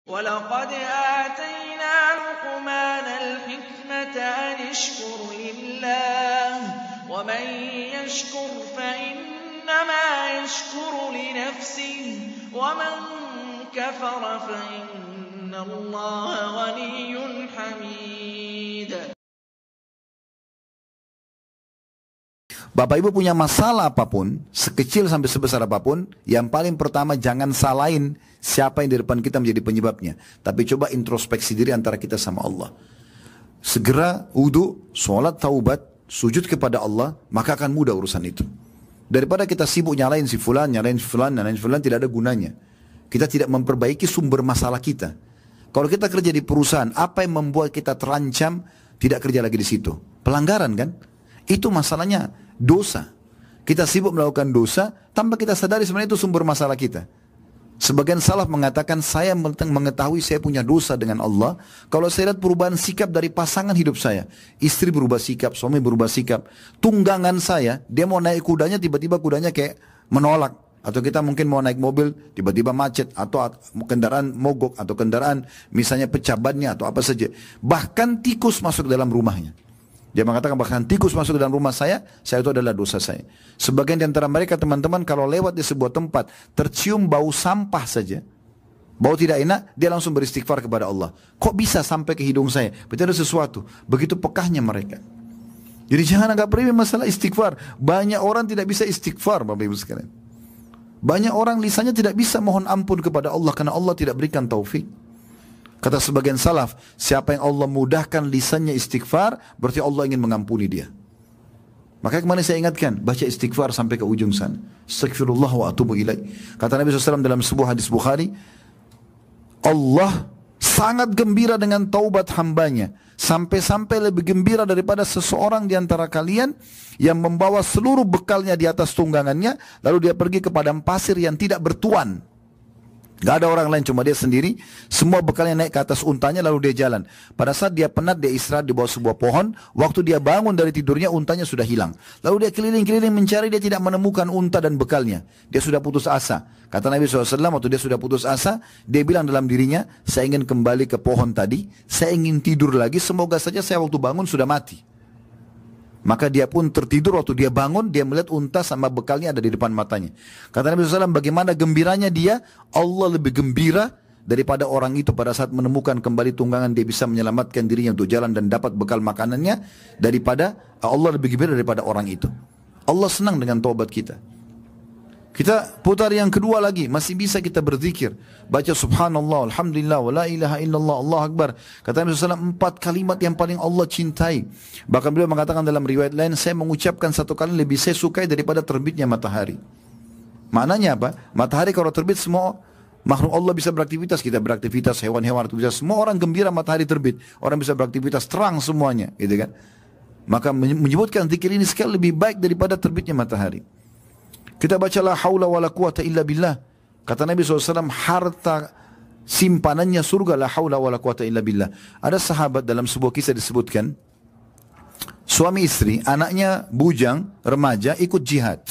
وَلَقَدْ آتَيْنَا لُقْمَانَ الْحِكْمَةَ أَنِ اشْكُرْ لِلَّهِ وَمَن يَشْكُرْ فَإِنَّمَا يَشْكُرُ لِنَفْسِهِ وَمَن كَفَرَ فَإِنَّ اللَّهَ غَنِيٌّ حَمِيدٌ. Bapak Ibu punya masalah apapun, sekecil sampai sebesar apapun, yang paling pertama jangan salahin siapa yang di depan kita menjadi penyebabnya. Tapi coba introspeksi diri antara kita sama Allah. Segera wudu, sholat, taubat, sujud kepada Allah, maka akan mudah urusan itu. Daripada kita sibuk nyalain si fulan, tidak ada gunanya. Kita tidak memperbaiki sumber masalah kita. Kalau kita kerja di perusahaan, apa yang membuat kita terancam tidak kerja lagi di situ? Pelanggaran kan? Itu masalahnya. Dosa. Kita sibuk melakukan dosa tanpa kita sadari sebenarnya itu sumber masalah kita. Sebagian salaf mengatakan saya mengetahui saya punya dosa dengan Allah kalau saya lihat perubahan sikap dari pasangan hidup saya. Istri berubah sikap, suami berubah sikap. Tunggangan saya, dia mau naik kudanya tiba-tiba kudanya kayak menolak. Atau kita mungkin mau naik mobil tiba-tiba macet atau kendaraan mogok atau kendaraan misalnya pecah bannya atau apa saja. Bahkan tikus masuk dalam rumahnya. Dia mengatakan bahkan tikus masuk ke dalam rumah saya itu adalah dosa saya. Sebagian di antara mereka teman-teman kalau lewat di sebuah tempat, tercium bau sampah saja, bau tidak enak, dia langsung beristighfar kepada Allah. Kok bisa sampai ke hidung saya? Berarti ada sesuatu. Begitu pekahnya mereka. Jadi jangan anggap remeh masalah istighfar. Banyak orang tidak bisa istighfar, Bapak Ibu sekalian. Banyak orang lisannya tidak bisa mohon ampun kepada Allah karena Allah tidak berikan taufik. Kata sebagian salaf, siapa yang Allah mudahkan lisannya istighfar, berarti Allah ingin mengampuni dia. Maka kemarin saya ingatkan, baca istighfar sampai ke ujung sana. Astaghfirullah wa atubu ilaih. Kata Nabi SAW dalam sebuah hadis Bukhari, Allah sangat gembira dengan taubat hambanya. Sampai-sampai lebih gembira daripada seseorang di antara kalian yang membawa seluruh bekalnya di atas tunggangannya, lalu dia pergi ke padang pasir yang tidak bertuan. Gak ada orang lain, cuma dia sendiri. Semua bekalnya naik ke atas untanya lalu dia jalan. Pada saat dia penat, dia istirahat di bawah sebuah pohon. Waktu dia bangun dari tidurnya, untanya sudah hilang. Lalu dia keliling-keliling mencari, dia tidak menemukan unta dan bekalnya. Dia sudah putus asa. Kata Nabi SAW, waktu dia sudah putus asa, dia bilang dalam dirinya, saya ingin kembali ke pohon tadi, saya ingin tidur lagi, semoga saja saya waktu bangun sudah mati. Maka dia pun tertidur, waktu dia bangun, dia melihat unta sama bekalnya ada di depan matanya. Kata Nabi SAW, bagaimana gembiranya dia, Allah lebih gembira daripada orang itu pada saat menemukan kembali tunggangan, dia bisa menyelamatkan dirinya untuk jalan dan dapat bekal makanannya, daripada Allah lebih gembira daripada orang itu. Allah senang dengan taubat kita. Kita putar yang kedua lagi, masih bisa kita berzikir. Baca subhanallah, alhamdulillah, wa la ilaha illallah, Allah akbar. Kata Nabi SAW, 4 kalimat yang paling Allah cintai. Bahkan beliau mengatakan dalam riwayat lain, saya mengucapkan 1 kali lebih saya sukai daripada terbitnya matahari. Maknanya apa? Matahari kalau terbit semua makhluk Allah bisa beraktivitas, kita beraktivitas, hewan-hewan beraktivitas, semua orang gembira matahari terbit. Orang bisa beraktivitas, terang semuanya, gitu kan? Maka menyebutkan zikir ini sekali lebih baik daripada terbitnya matahari. Kita baca la haula wala quwata illa billah. Kata Nabi SAW, harta simpanannya surga, la haula wala quwata illa billah. Ada sahabat dalam sebuah kisah disebutkan, suami istri, anaknya bujang, remaja, ikut jihad.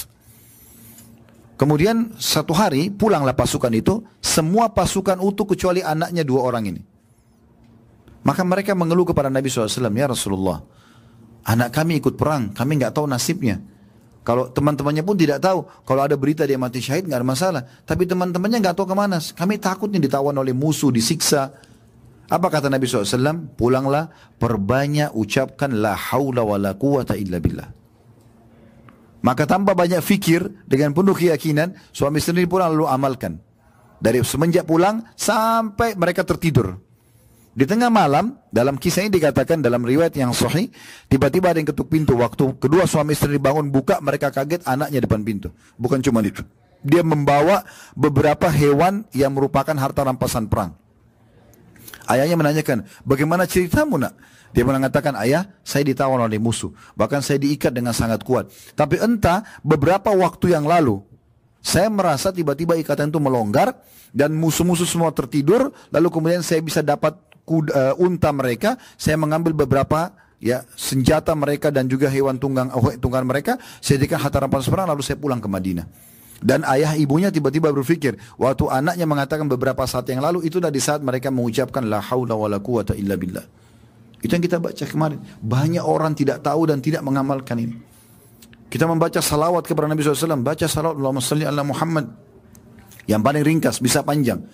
Kemudian satu hari pulanglah pasukan itu, semua pasukan utuh kecuali anaknya 2 orang ini. Maka mereka mengeluh kepada Nabi SAW, ya Rasulullah, anak kami ikut perang, kami nggak tahu nasibnya. Kalau teman-temannya pun tidak tahu. Kalau ada berita dia mati syahid nggak ada masalah. Tapi teman-temannya nggak tahu kemana. Kami takutnya ditawan oleh musuh, disiksa. Apa kata Nabi SAW? Pulanglah, perbanyak ucapkan la haula wa la quwata illa billah. Maka tanpa banyak fikir, dengan penuh keyakinan, suami istri pulang lalu amalkan. Dari semenjak pulang sampai mereka tertidur. Di tengah malam, dalam kisah ini dikatakan dalam riwayat yang sahih, tiba-tiba ada yang ketuk pintu. Waktu kedua suami istri bangun buka, mereka kaget anaknya depan pintu. Bukan cuma itu. Dia membawa beberapa hewan yang merupakan harta rampasan perang. Ayahnya menanyakan, bagaimana ceritamu nak? Dia mengatakan, ayah, saya ditawan oleh musuh. Bahkan saya diikat dengan sangat kuat. Tapi entah beberapa waktu yang lalu, saya merasa tiba-tiba ikatan itu melonggar dan musuh-musuh semua tertidur. Lalu kemudian saya bisa dapat unta mereka, saya mengambil beberapa senjata mereka dan juga hewan tunggang mereka, saya jadikan harta rampasan perang, lalu saya pulang ke Madinah. Dan ayah ibunya tiba-tiba berpikir, waktu anaknya mengatakan beberapa saat yang lalu, itulah di saat mereka mengucapkan la haula wala quwata illa billah. Itu yang kita baca kemarin. Banyak orang tidak tahu dan tidak mengamalkan ini. Kita membaca salawat kepada Nabi SAW, baca salawat Allahumma salli ala Muhammad. Yang paling ringkas, bisa panjang.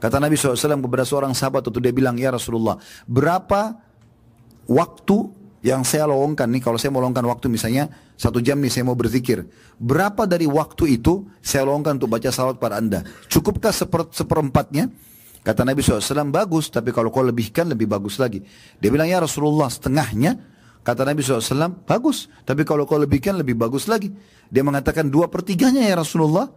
Kata Nabi SAW kepada seorang sahabat waktu dia bilang, ya Rasulullah, berapa waktu yang saya lowongkan nih, kalau saya mau lowongkan waktu misalnya 1 jam nih saya mau berzikir, berapa dari waktu itu saya lowongkan untuk baca salawat pada anda? Cukupkah seperempatnya? Kata Nabi SAW, bagus, tapi kalau kau lebihkan lebih bagus lagi. Dia bilang, ya Rasulullah, setengahnya. Kata Nabi SAW, bagus, tapi kalau kau lebihkan lebih bagus lagi. Dia mengatakan 2/3-nya ya Rasulullah.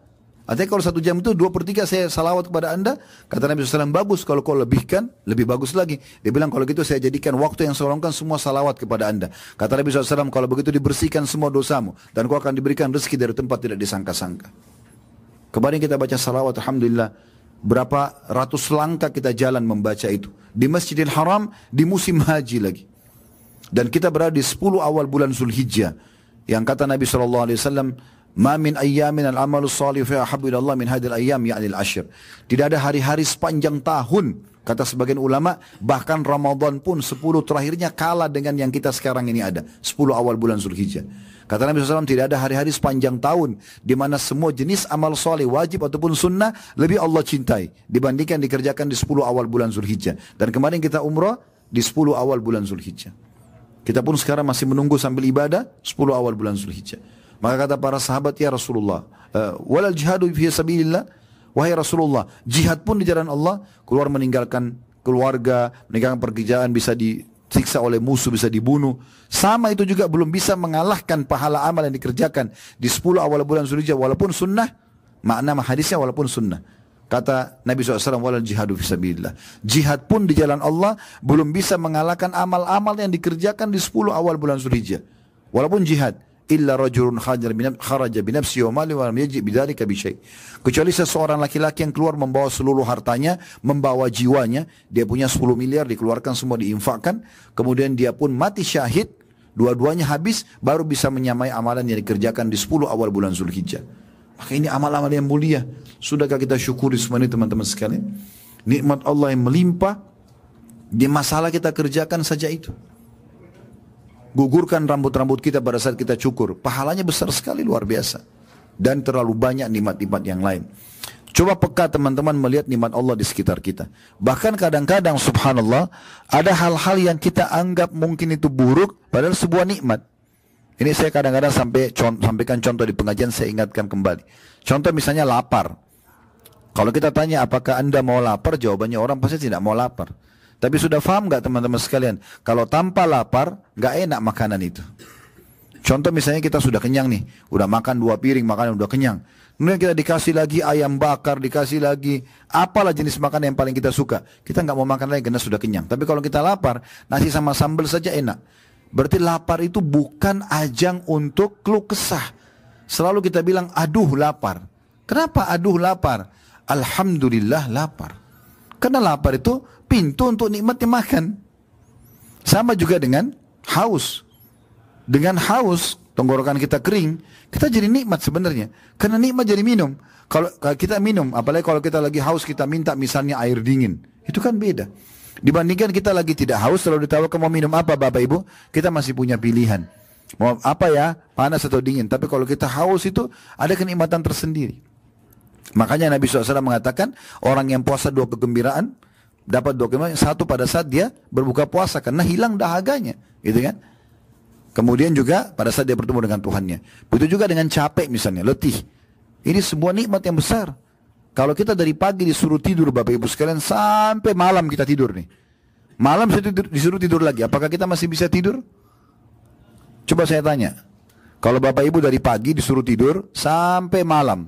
Artinya kalau 1 jam itu 2/3 saya salawat kepada anda. Kata Nabi SAW, bagus, kalau kau lebihkan lebih bagus lagi. Dia bilang, kalau gitu saya jadikan waktu yang saya lowongkan semua salawat kepada anda. Kata Nabi SAW, kalau begitu dibersihkan semua dosamu, dan kau akan diberikan rezeki dari tempat tidak disangka-sangka. Kemarin kita baca salawat, alhamdulillah, berapa ratus langkah kita jalan membaca itu. Di Masjidil Haram, di musim haji lagi. Dan kita berada di 10 awal bulan Zulhijjah. Yang kata Nabi SAW, ma min ayyamin al-amalu salih fa ahabbu ila Allah min hadhil ayyam ya'ni al-ashr. Tidak ada hari-hari sepanjang tahun, kata sebagian ulama, bahkan Ramadan pun 10 terakhirnya kalah dengan yang kita sekarang ini ada, 10 awal bulan Zulhijjah. Kata Nabi SAW, tidak ada hari-hari sepanjang tahun di mana semua jenis amal saleh wajib ataupun sunnah lebih Allah cintai dibandingkan dikerjakan di 10 awal bulan Zulhijjah. Dan kemarin kita umrah di 10 awal bulan Zulhijjah. Kita pun sekarang masih menunggu sambil ibadah 10 awal bulan Zulhijjah. Maka kata para sahabat, ya Rasulullah, walal jihadu fi sabilillah, wahai Rasulullah, jihad pun di jalan Allah, keluar meninggalkan keluarga, meninggalkan pekerjaan, bisa disiksa oleh musuh, bisa dibunuh. Sama itu juga belum bisa mengalahkan pahala amal yang dikerjakan di 10 awal bulan Zulhijjah, walaupun sunnah, makna hadisnya walaupun sunnah. Kata Nabi SAW, walal jihadu fi sabilillah, jihad pun di jalan Allah belum bisa mengalahkan amal-amal yang dikerjakan di 10 awal bulan Zulhijjah, walaupun jihad. Illa rajulun kharaja binafsi wa mali wa lam yaji bidzalika bi syai. Kecuali seseorang laki-laki yang keluar membawa seluruh hartanya, membawa jiwanya, dia punya 10 miliar dikeluarkan semua diinfakkan, kemudian dia pun mati syahid, dua-duanya habis, baru bisa menyamai amalan yang dikerjakan di 10 awal bulan Zulhijjah. Maka ini amal-amal yang mulia. Sudahkah kita syukuri semua ini teman-teman sekalian? Nikmat Allah yang melimpah, di masalah kita kerjakan saja itu. Gugurkan rambut-rambut kita pada saat kita cukur. Pahalanya besar sekali, luar biasa. Dan terlalu banyak nikmat-nikmat yang lain. Coba peka teman-teman melihat nikmat Allah di sekitar kita. Bahkan kadang-kadang subhanallah, ada hal-hal yang kita anggap mungkin itu buruk, padahal sebuah nikmat. Ini saya kadang-kadang sampaikan contoh di pengajian, saya ingatkan kembali. Contoh misalnya lapar. Kalau kita tanya apakah anda mau lapar, jawabannya orang pasti tidak mau lapar. Tapi sudah paham gak teman-teman sekalian? Kalau tanpa lapar, gak enak makanan itu. Contoh misalnya kita sudah kenyang nih. Udah makan 2 piring, makanan udah kenyang. Kemudian kita dikasih lagi ayam bakar, dikasih lagi apalah jenis makanan yang paling kita suka. Kita gak mau makan lagi karena sudah kenyang. Tapi kalau kita lapar, nasi sama sambal saja enak. Berarti lapar itu bukan ajang untuk keluh kesah. Selalu kita bilang, aduh lapar. Kenapa aduh lapar? Alhamdulillah lapar. Karena lapar itu pintu untuk nikmatnya makan. Sama juga dengan haus. Dengan haus, tenggorokan kita kering, kita jadi nikmat sebenarnya. Karena nikmat jadi minum. Kalau kita minum, apalagi kalau kita lagi haus, kita minta misalnya air dingin. Itu kan beda. Dibandingkan kita lagi tidak haus, selalu ditawarkan mau minum apa Bapak Ibu, kita masih punya pilihan. Mau apa ya, panas atau dingin. Tapi kalau kita haus itu, ada kenikmatan tersendiri. Makanya Nabi SAW mengatakan, orang yang puasa 2 kegembiraan, dapat 2 kegembiraan, satu pada saat dia berbuka puasa, karena hilang dahaganya, gitu kan. Kemudian juga pada saat dia bertemu dengan Tuhannya. Begitu juga dengan capek misalnya, letih. Ini sebuah nikmat yang besar. Kalau kita dari pagi disuruh tidur Bapak Ibu sekalian, sampai malam kita tidur nih. Malam disuruh tidur lagi, apakah kita masih bisa tidur? Coba saya tanya. Kalau Bapak Ibu dari pagi disuruh tidur sampai malam,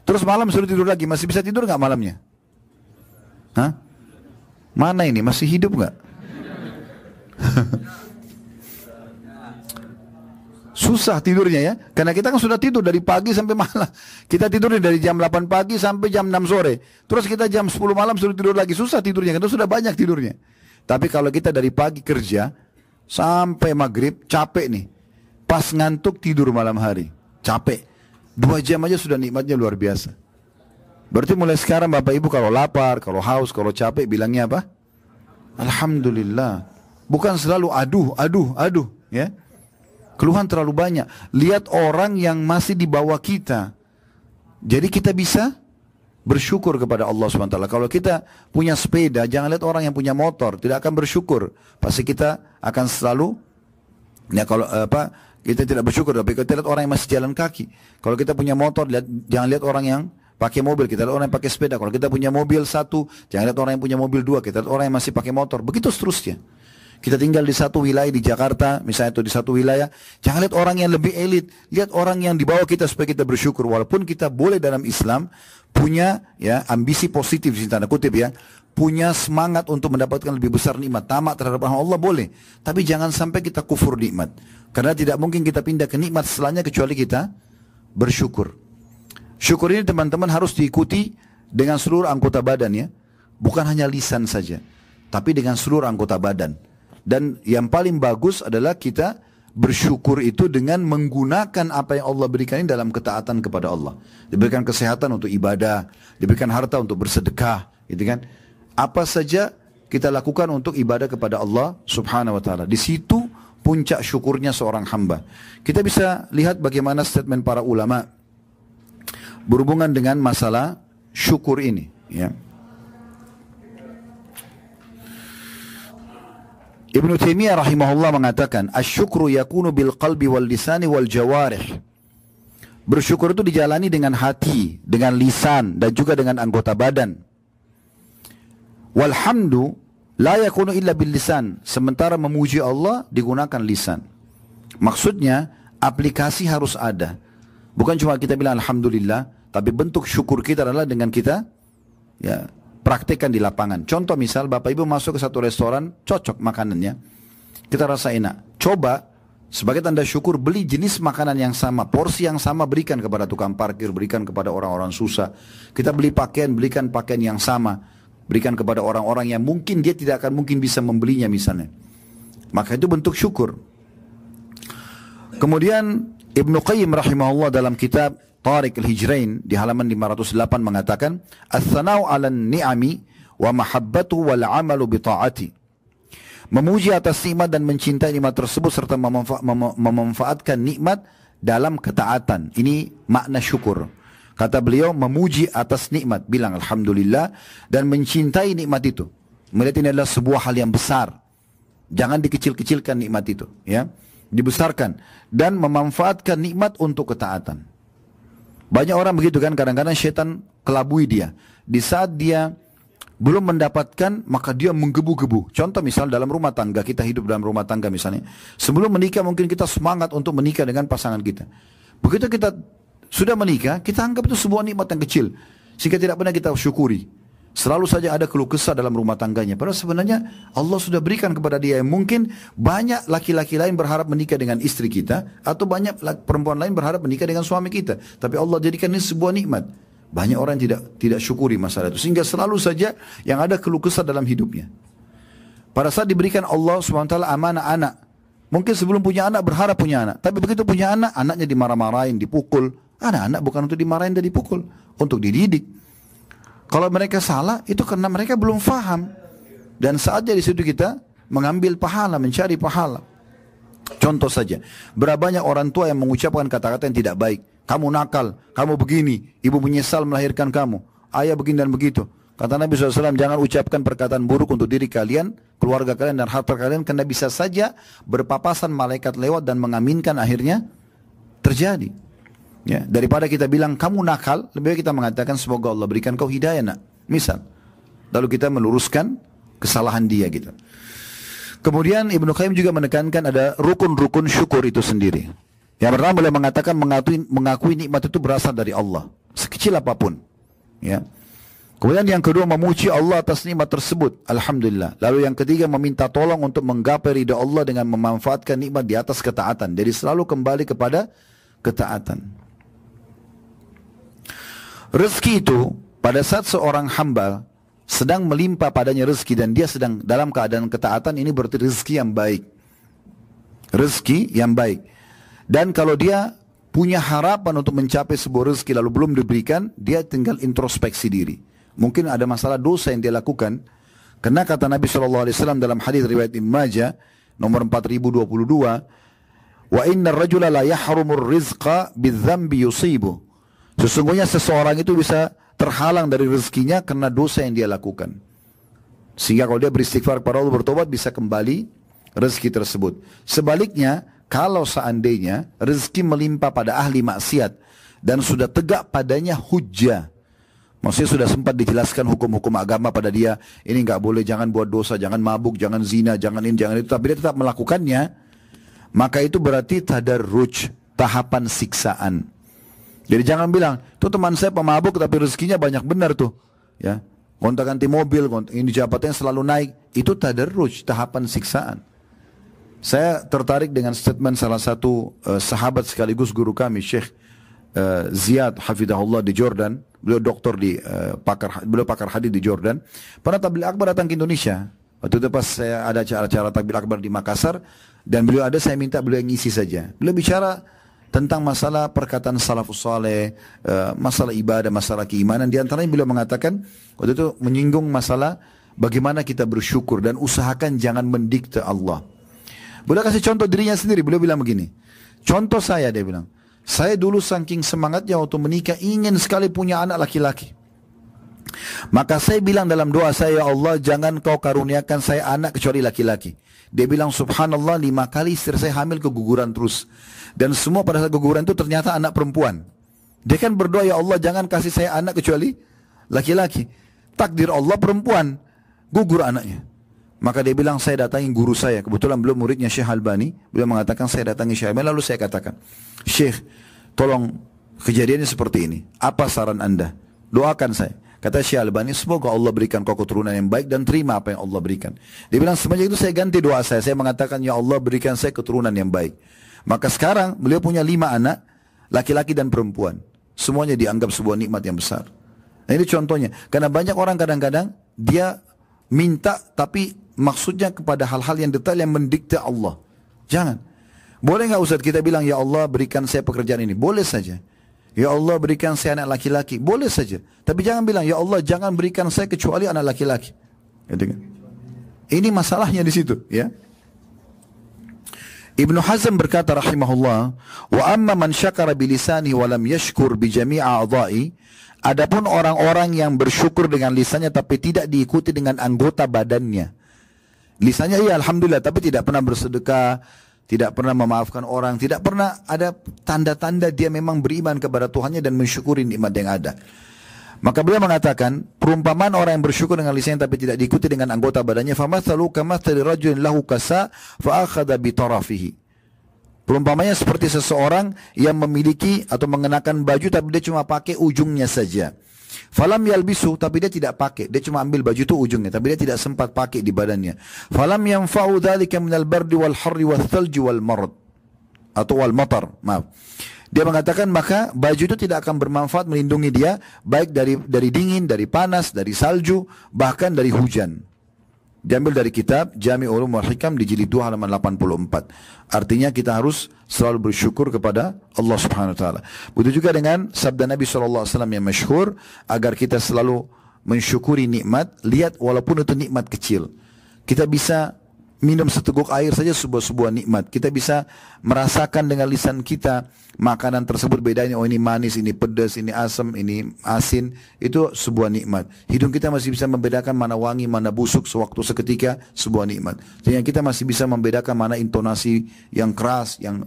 terus malam suruh tidur lagi, masih bisa tidur nggak malamnya? Hah? Mana ini? Masih hidup nggak? Susah tidurnya ya, karena kita kan sudah tidur dari pagi sampai malam. Kita tidur dari jam 8 pagi sampai jam 6 sore. Terus kita jam 10 malam suruh tidur lagi, susah tidurnya, karena sudah banyak tidurnya. Tapi kalau kita dari pagi kerja sampai maghrib, capek nih. Pas ngantuk tidur malam hari, capek. 2 jam aja sudah nikmatnya luar biasa. Berarti mulai sekarang Bapak Ibu kalau lapar, kalau haus, kalau capek bilangnya apa? Alhamdulillah. Bukan selalu aduh, ya. Keluhan terlalu banyak. Lihat orang yang masih di bawah kita. Jadi kita bisa bersyukur kepada Allah SWT. Kalau kita punya sepeda, jangan lihat orang yang punya motor, tidak akan bersyukur. Pasti kita akan selalu, ya kalau kita tidak bersyukur. Tapi kita lihat orang yang masih jalan kaki. Kalau kita punya motor, jangan lihat orang yang pakai mobil, kita lihat orang yang pakai sepeda. Kalau kita punya mobil 1, jangan lihat orang yang punya mobil 2, kita lihat orang yang masih pakai motor. Begitu seterusnya. Kita tinggal di satu wilayah di Jakarta, misalnya itu di satu wilayah, jangan lihat orang yang lebih elit, lihat orang yang di bawah kita supaya kita bersyukur. Walaupun kita boleh dalam Islam punya ya ambisi positif di tanda kutip ya, punya semangat untuk mendapatkan lebih besar nikmat, tamak terhadap Allah boleh, tapi jangan sampai kita kufur nikmat. Karena tidak mungkin kita pindah ke nikmat setelahnya kecuali kita bersyukur. Syukur ini teman-teman harus diikuti dengan seluruh anggota badan ya, bukan hanya lisan saja, tapi dengan seluruh anggota badan. Dan yang paling bagus adalah kita bersyukur itu dengan menggunakan apa yang Allah berikan ini dalam ketaatan kepada Allah. Diberikan kesehatan untuk ibadah, diberikan harta untuk bersedekah, gitu kan? Apa saja kita lakukan untuk ibadah kepada Allah Subhanahu wa taala. Di situ puncak syukurnya seorang hamba. Kita bisa lihat bagaimana statement para ulama berhubungan dengan masalah syukur ini, ya. Ibnu Taimiyah rahimahullah mengatakan, "Asy-syukru yakunu bil qalbi wal lisani wal jawarih." Bersyukur itu dijalani dengan hati, dengan lisan dan juga dengan anggota badan. Walhamdu la yakunu illa bil lisan. Sementara memuji Allah digunakan lisan. Maksudnya aplikasi harus ada. Bukan cuma kita bilang alhamdulillah, tapi bentuk syukur kita adalah dengan kita ya praktekkan di lapangan. Contoh misal Bapak Ibu masuk ke satu restoran, cocok makanannya, kita rasa enak. Coba sebagai tanda syukur beli jenis makanan yang sama, porsi yang sama, berikan kepada tukang parkir, berikan kepada orang-orang susah. Kita beli pakaian, belikan pakaian yang sama, berikan kepada orang-orang yang mungkin dia tidak akan mungkin bisa membelinya misalnya. Maka itu bentuk syukur. Kemudian Ibnu Qayyim rahimahullah dalam kitab Tariq al-Hijrain di halaman 508 mengatakan, "Ats-tsana'u 'alan ni'ami wa mahabbatu wal 'amalu bi ta'ati." Memuji atas nikmat dan mencintai nikmat tersebut serta memanfaatkan nikmat dalam ketaatan. Ini makna syukur. Kata beliau, memuji atas nikmat, bilang alhamdulillah, dan mencintai nikmat itu. Melihat ini adalah sebuah hal yang besar. Jangan dikecil-kecilkan nikmat itu, ya. Dibesarkan dan memanfaatkan nikmat untuk ketaatan. Banyak orang begitu kan, kadang-kadang syaitan kelabui dia. Di saat dia belum mendapatkan, maka dia menggebu-gebu. Contoh misal dalam rumah tangga, kita hidup dalam rumah tangga misalnya. Sebelum menikah mungkin kita semangat untuk menikah dengan pasangan kita. Begitu kita sudah menikah, kita anggap itu sebuah nikmat yang kecil. Sehingga tidak pernah kita syukuri. Selalu saja ada keluh kesah dalam rumah tangganya. Padahal sebenarnya Allah sudah berikan kepada dia yang mungkin banyak laki-laki lain berharap menikah dengan istri kita, atau banyak perempuan lain berharap menikah dengan suami kita. Tapi Allah jadikan ini sebuah nikmat. Banyak orang tidak syukuri masalah itu. Sehingga selalu saja yang ada keluh kesah dalam hidupnya. Pada saat diberikan Allah SWT amanah anak. Mungkin sebelum punya anak berharap punya anak. Tapi begitu punya anak, anaknya dimarah-marahin, dipukul. Anak-anak bukan untuk dimarahin dan dipukul. Untuk dididik. Kalau mereka salah, itu karena mereka belum faham. Dan saatnya di situ kita mengambil pahala, mencari pahala. Contoh saja, berapa banyak orang tua yang mengucapkan kata-kata yang tidak baik. Kamu nakal, kamu begini, ibu menyesal melahirkan kamu, ayah begini dan begitu. Kata Nabi SAW, jangan ucapkan perkataan buruk untuk diri kalian, keluarga kalian dan harta kalian, karena bisa saja berpapasan malaikat lewat dan mengaminkan, akhirnya terjadi. Ya, daripada kita bilang kamu nakal, lebih baik kita mengatakan semoga Allah berikan kau hidayah nak. Misal, lalu kita meluruskan kesalahan dia gitu. Kemudian Ibnu Qayyim juga menekankan ada rukun-rukun syukur itu sendiri. Yang pertama beliau mengatakan mengakui nikmat itu berasal dari Allah, sekecil apapun. Ya. Kemudian yang kedua memuji Allah atas nikmat tersebut, alhamdulillah. Lalu yang ketiga meminta tolong untuk menggapai ridha Allah dengan memanfaatkan nikmat di atas ketaatan. Jadi selalu kembali kepada ketaatan. Rezeki itu pada saat seorang hamba sedang melimpah padanya rezeki dan dia sedang dalam keadaan ketaatan, ini berarti rezeki yang baik. Rezeki yang baik. Dan kalau dia punya harapan untuk mencapai sebuah rezeki lalu belum diberikan, dia tinggal introspeksi diri. Mungkin ada masalah dosa yang dia lakukan. Karena kata Nabi SAW dalam hadis riwayat Ibnu Majah nomor 4022, wa inna ar-rajula la yahrumur rizqa bidzambi yusibu. Sesungguhnya seseorang itu bisa terhalang dari rezekinya karena dosa yang dia lakukan. Sehingga kalau dia beristighfar kepada Allah, bertobat, bisa kembali rezeki tersebut. Sebaliknya, kalau seandainya rezeki melimpah pada ahli maksiat dan sudah tegak padanya hujjah, maksudnya sudah sempat dijelaskan hukum-hukum agama pada dia, ini nggak boleh, jangan buat dosa, jangan mabuk, jangan zina, jangan ini, jangan itu, tapi dia tetap melakukannya, maka itu berarti tadarruj, tahapan siksaan. Jadi jangan bilang, tuh teman saya pemabuk tapi rezekinya banyak, benar tuh, ya, gonta-ganti mobil, ini jabatannya selalu naik, itu tadarruj, tahapan siksaan. Saya tertarik dengan statement salah satu sahabat sekaligus guru kami, Syekh Ziyad Hafidahullah di Jordan. Beliau doktor di beliau pakar hadis di Jordan. Pernah tabligh akbar datang ke Indonesia. Waktu itu pas saya ada acara tabligh akbar di Makassar dan beliau ada, saya minta beliau ngisi saja. Beliau bicara tentang masalah perkataan salafus saleh, masalah ibadah, masalah keimanan. Di antaranya beliau mengatakan waktu itu menyinggung masalah bagaimana kita bersyukur dan usahakan jangan mendikte Allah. Beliau kasih contoh dirinya sendiri. Beliau bilang begini, contoh saya, dia bilang, saya dulu saking semangatnya waktu menikah ingin sekali punya anak laki-laki. Maka saya bilang dalam doa saya, ya Allah jangan kau karuniakan saya anak kecuali laki-laki. Dia bilang subhanallah 5 kali istri saya hamil keguguran terus. Dan semua pada saat keguguran itu ternyata anak perempuan. Dia kan berdoa, ya Allah jangan kasih saya anak kecuali laki-laki. Takdir Allah perempuan, gugur anaknya. Maka dia bilang, saya datangi guru saya. Kebetulan beliau muridnya Syekh Albani. Beliau mengatakan, saya datangi Syekh Albani. Lalu saya katakan, Syekh, tolong kejadiannya seperti ini. Apa saran anda? Doakan saya. Kata Syekh Albani, semoga Allah berikan kau keturunan yang baik dan terima apa yang Allah berikan. Dia bilang, semenjak itu saya ganti doa saya. Saya mengatakan, ya Allah berikan saya keturunan yang baik. Maka sekarang beliau punya 5 anak, laki-laki dan perempuan. Semuanya dianggap sebuah nikmat yang besar. Nah, ini contohnya. Karena banyak orang kadang-kadang dia minta tapi maksudnya kepada hal-hal yang detail yang mendikte Allah. Jangan. Boleh nggak Ustaz kita bilang, ya Allah berikan saya pekerjaan ini? Boleh saja. Ya Allah berikan saya anak laki-laki? Boleh saja. Tapi jangan bilang, ya Allah jangan berikan saya kecuali anak laki-laki. Ini masalahnya di situ, ya. Ibnu Hazm berkata rahimahullah, wa amma man syakara bilisani wa lam yashkur bi jami'a a'dha'i. Adapun orang-orang yang bersyukur dengan lisannya tapi tidak diikuti dengan anggota badannya. Lisannya iya alhamdulillah, tapi tidak pernah bersedekah, tidak pernah memaafkan orang, tidak pernah ada tanda-tanda dia memang beriman kepada Tuhannya dan mensyukuri nikmat yang ada. Maka beliau mengatakan, perumpamaan orang yang bersyukur dengan lisannya tapi tidak diikuti dengan anggota badannya, famathalu kamathali rajulin lahu kasa fa akhadha bi tarafihi. Perumpamanya seperti seseorang yang memiliki atau mengenakan baju tapi dia cuma pakai ujungnya saja. Falam yalbisu, tapi dia tidak pakai, dia cuma ambil baju itu ujungnya, tapi dia tidak sempat pakai di badannya. Falam yanfa'u dzalika minal bardi wal harri wal thalji wal marad atau wal matar. Maaf. Dia mengatakan maka baju itu tidak akan bermanfaat melindungi dia baik dari dingin, dari panas, dari salju, bahkan dari hujan. Diambil dari kitab Jami' Ulum wal Hikam di jilid 2 halaman 84. Artinya kita harus selalu bersyukur kepada Allah Subhanahu wa taala. Begitu juga dengan sabda Nabi SAW yang masyhur, agar kita selalu mensyukuri nikmat, lihat walaupun itu nikmat kecil. Kita bisa minum seteguk air saja sebuah nikmat. Kita bisa merasakan dengan lisan kita makanan tersebut bedanya, oh ini manis, ini pedas, ini asam, ini asin, itu sebuah nikmat. Hidung kita masih bisa membedakan mana wangi, mana busuk sewaktu seketika, sebuah nikmat. Sehingga kita masih bisa membedakan mana intonasi yang keras, yang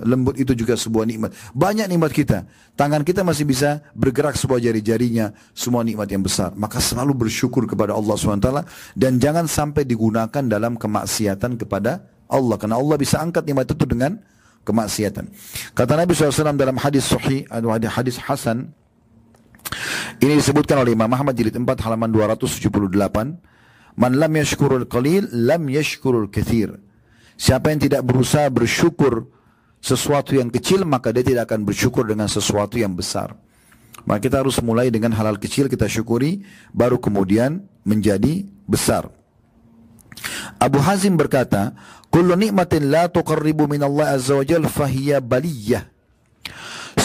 lembut, itu juga sebuah nikmat. Banyak nikmat kita. Tangan kita masih bisa bergerak sebuah jari-jarinya, semua nikmat yang besar. Maka selalu bersyukur kepada Allah SWT dan jangan sampai digunakan dalam kemaksiatan kepada Allah. Karena Allah bisa angkat nikmat itu dengan kemaksiatan. Kata Nabi SAW dalam hadis sahih, hadis hasan, ini disebutkan oleh Imam Ahmad jilid 4 halaman 278, man lam yashkurul qalil lam yashkurul katsir. Siapa yang tidak berusaha bersyukur sesuatu yang kecil, maka dia tidak akan bersyukur dengan sesuatu yang besar. Maka kita harus mulai dengan hal-hal kecil kita syukuri, baru kemudian menjadi besar. Abu Hazim berkata, kullu ni'matin la tuqarribu min Allah azza wa jalla fahiya baliyah.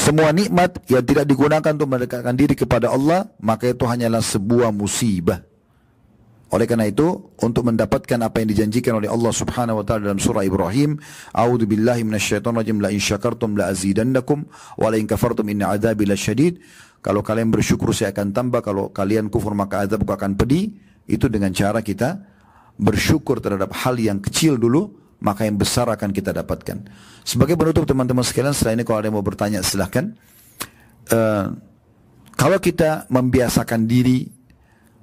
semua nikmat yang tidak digunakan untuk mendekatkan diri kepada Allah, maka itu hanyalah sebuah musibah. Oleh karena itu, untuk mendapatkan apa yang dijanjikan oleh Allah Subhanahu wa taala dalam surah Ibrahim, A'udzu billahi minasyaitonir rajim, la in syakartum la azidannakum wa la in kafartum inna adzabi lasyadid. Kalau kalian bersyukur saya akan tambah, kalau kalian kufur maka azabku akan pedih. Itu dengan cara kita bersyukur terhadap hal yang kecil dulu, maka yang besar akan kita dapatkan. Sebagai penutup teman-teman sekalian, setelah ini kalau ada yang mau bertanya silahkan. Kalau kita membiasakan diri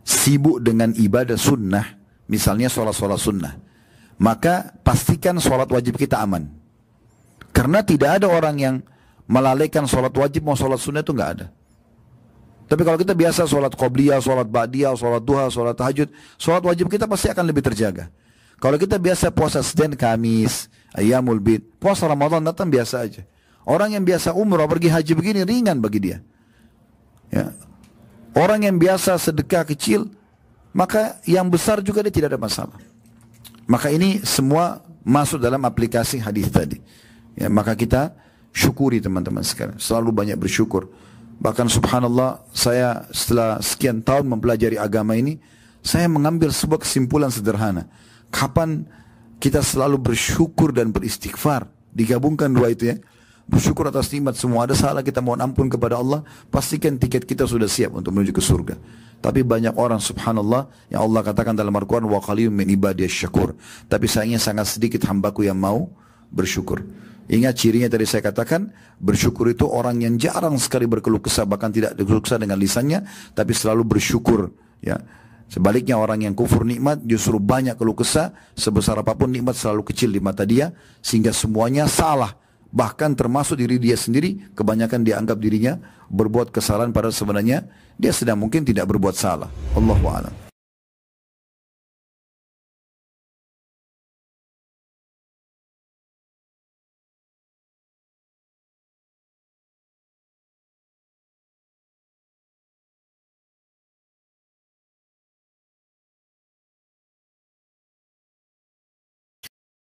sibuk dengan ibadah sunnah, misalnya sholat-sholat sunnah, maka pastikan sholat wajib kita aman. Karena tidak ada orang yang melalaikan sholat wajib mau sholat sunnah, itu nggak ada. Tapi kalau kita biasa sholat qobliyah, sholat ba'diyah, sholat duha, sholat tahajud, sholat wajib kita pasti akan lebih terjaga. Kalau kita biasa puasa Senin, Kamis, Ayyamul Bid, puasa Ramadan datang biasa aja. Orang yang biasa umrah, pergi haji begini ringan bagi dia. Ya. Orang yang biasa sedekah kecil, maka yang besar juga dia tidak ada masalah. Maka ini semua masuk dalam aplikasi hadis tadi. Ya, maka kita syukuri teman-teman sekalian, selalu banyak bersyukur. Bahkan subhanallah, saya setelah sekian tahun mempelajari agama ini, saya mengambil sebuah kesimpulan sederhana. Kapan kita selalu bersyukur dan beristighfar, digabungkan dua itu ya. Bersyukur atas nikmat semua, ada salah kita mohon ampun kepada Allah, pastikan tiket kita sudah siap untuk menuju ke surga. Tapi banyak orang subhanallah yang Allah katakan dalam Al-Quran, wa qalilun min ibadiyasy syakur. Tapi sayangnya sangat sedikit hambaku yang mau bersyukur. Ingat cirinya tadi saya katakan, bersyukur itu orang yang jarang sekali berkeluh kesah, bahkan tidak berkeluh kesah dengan lisannya, tapi selalu bersyukur. Ya. Sebaliknya orang yang kufur nikmat justru banyak keluh kesah, sebesar apapun nikmat selalu kecil di mata dia, sehingga semuanya salah. Bahkan termasuk diri dia sendiri, kebanyakan dia anggap dirinya berbuat kesalahan padahal sebenarnya dia sedang mungkin tidak berbuat salah. Allahu a'lam.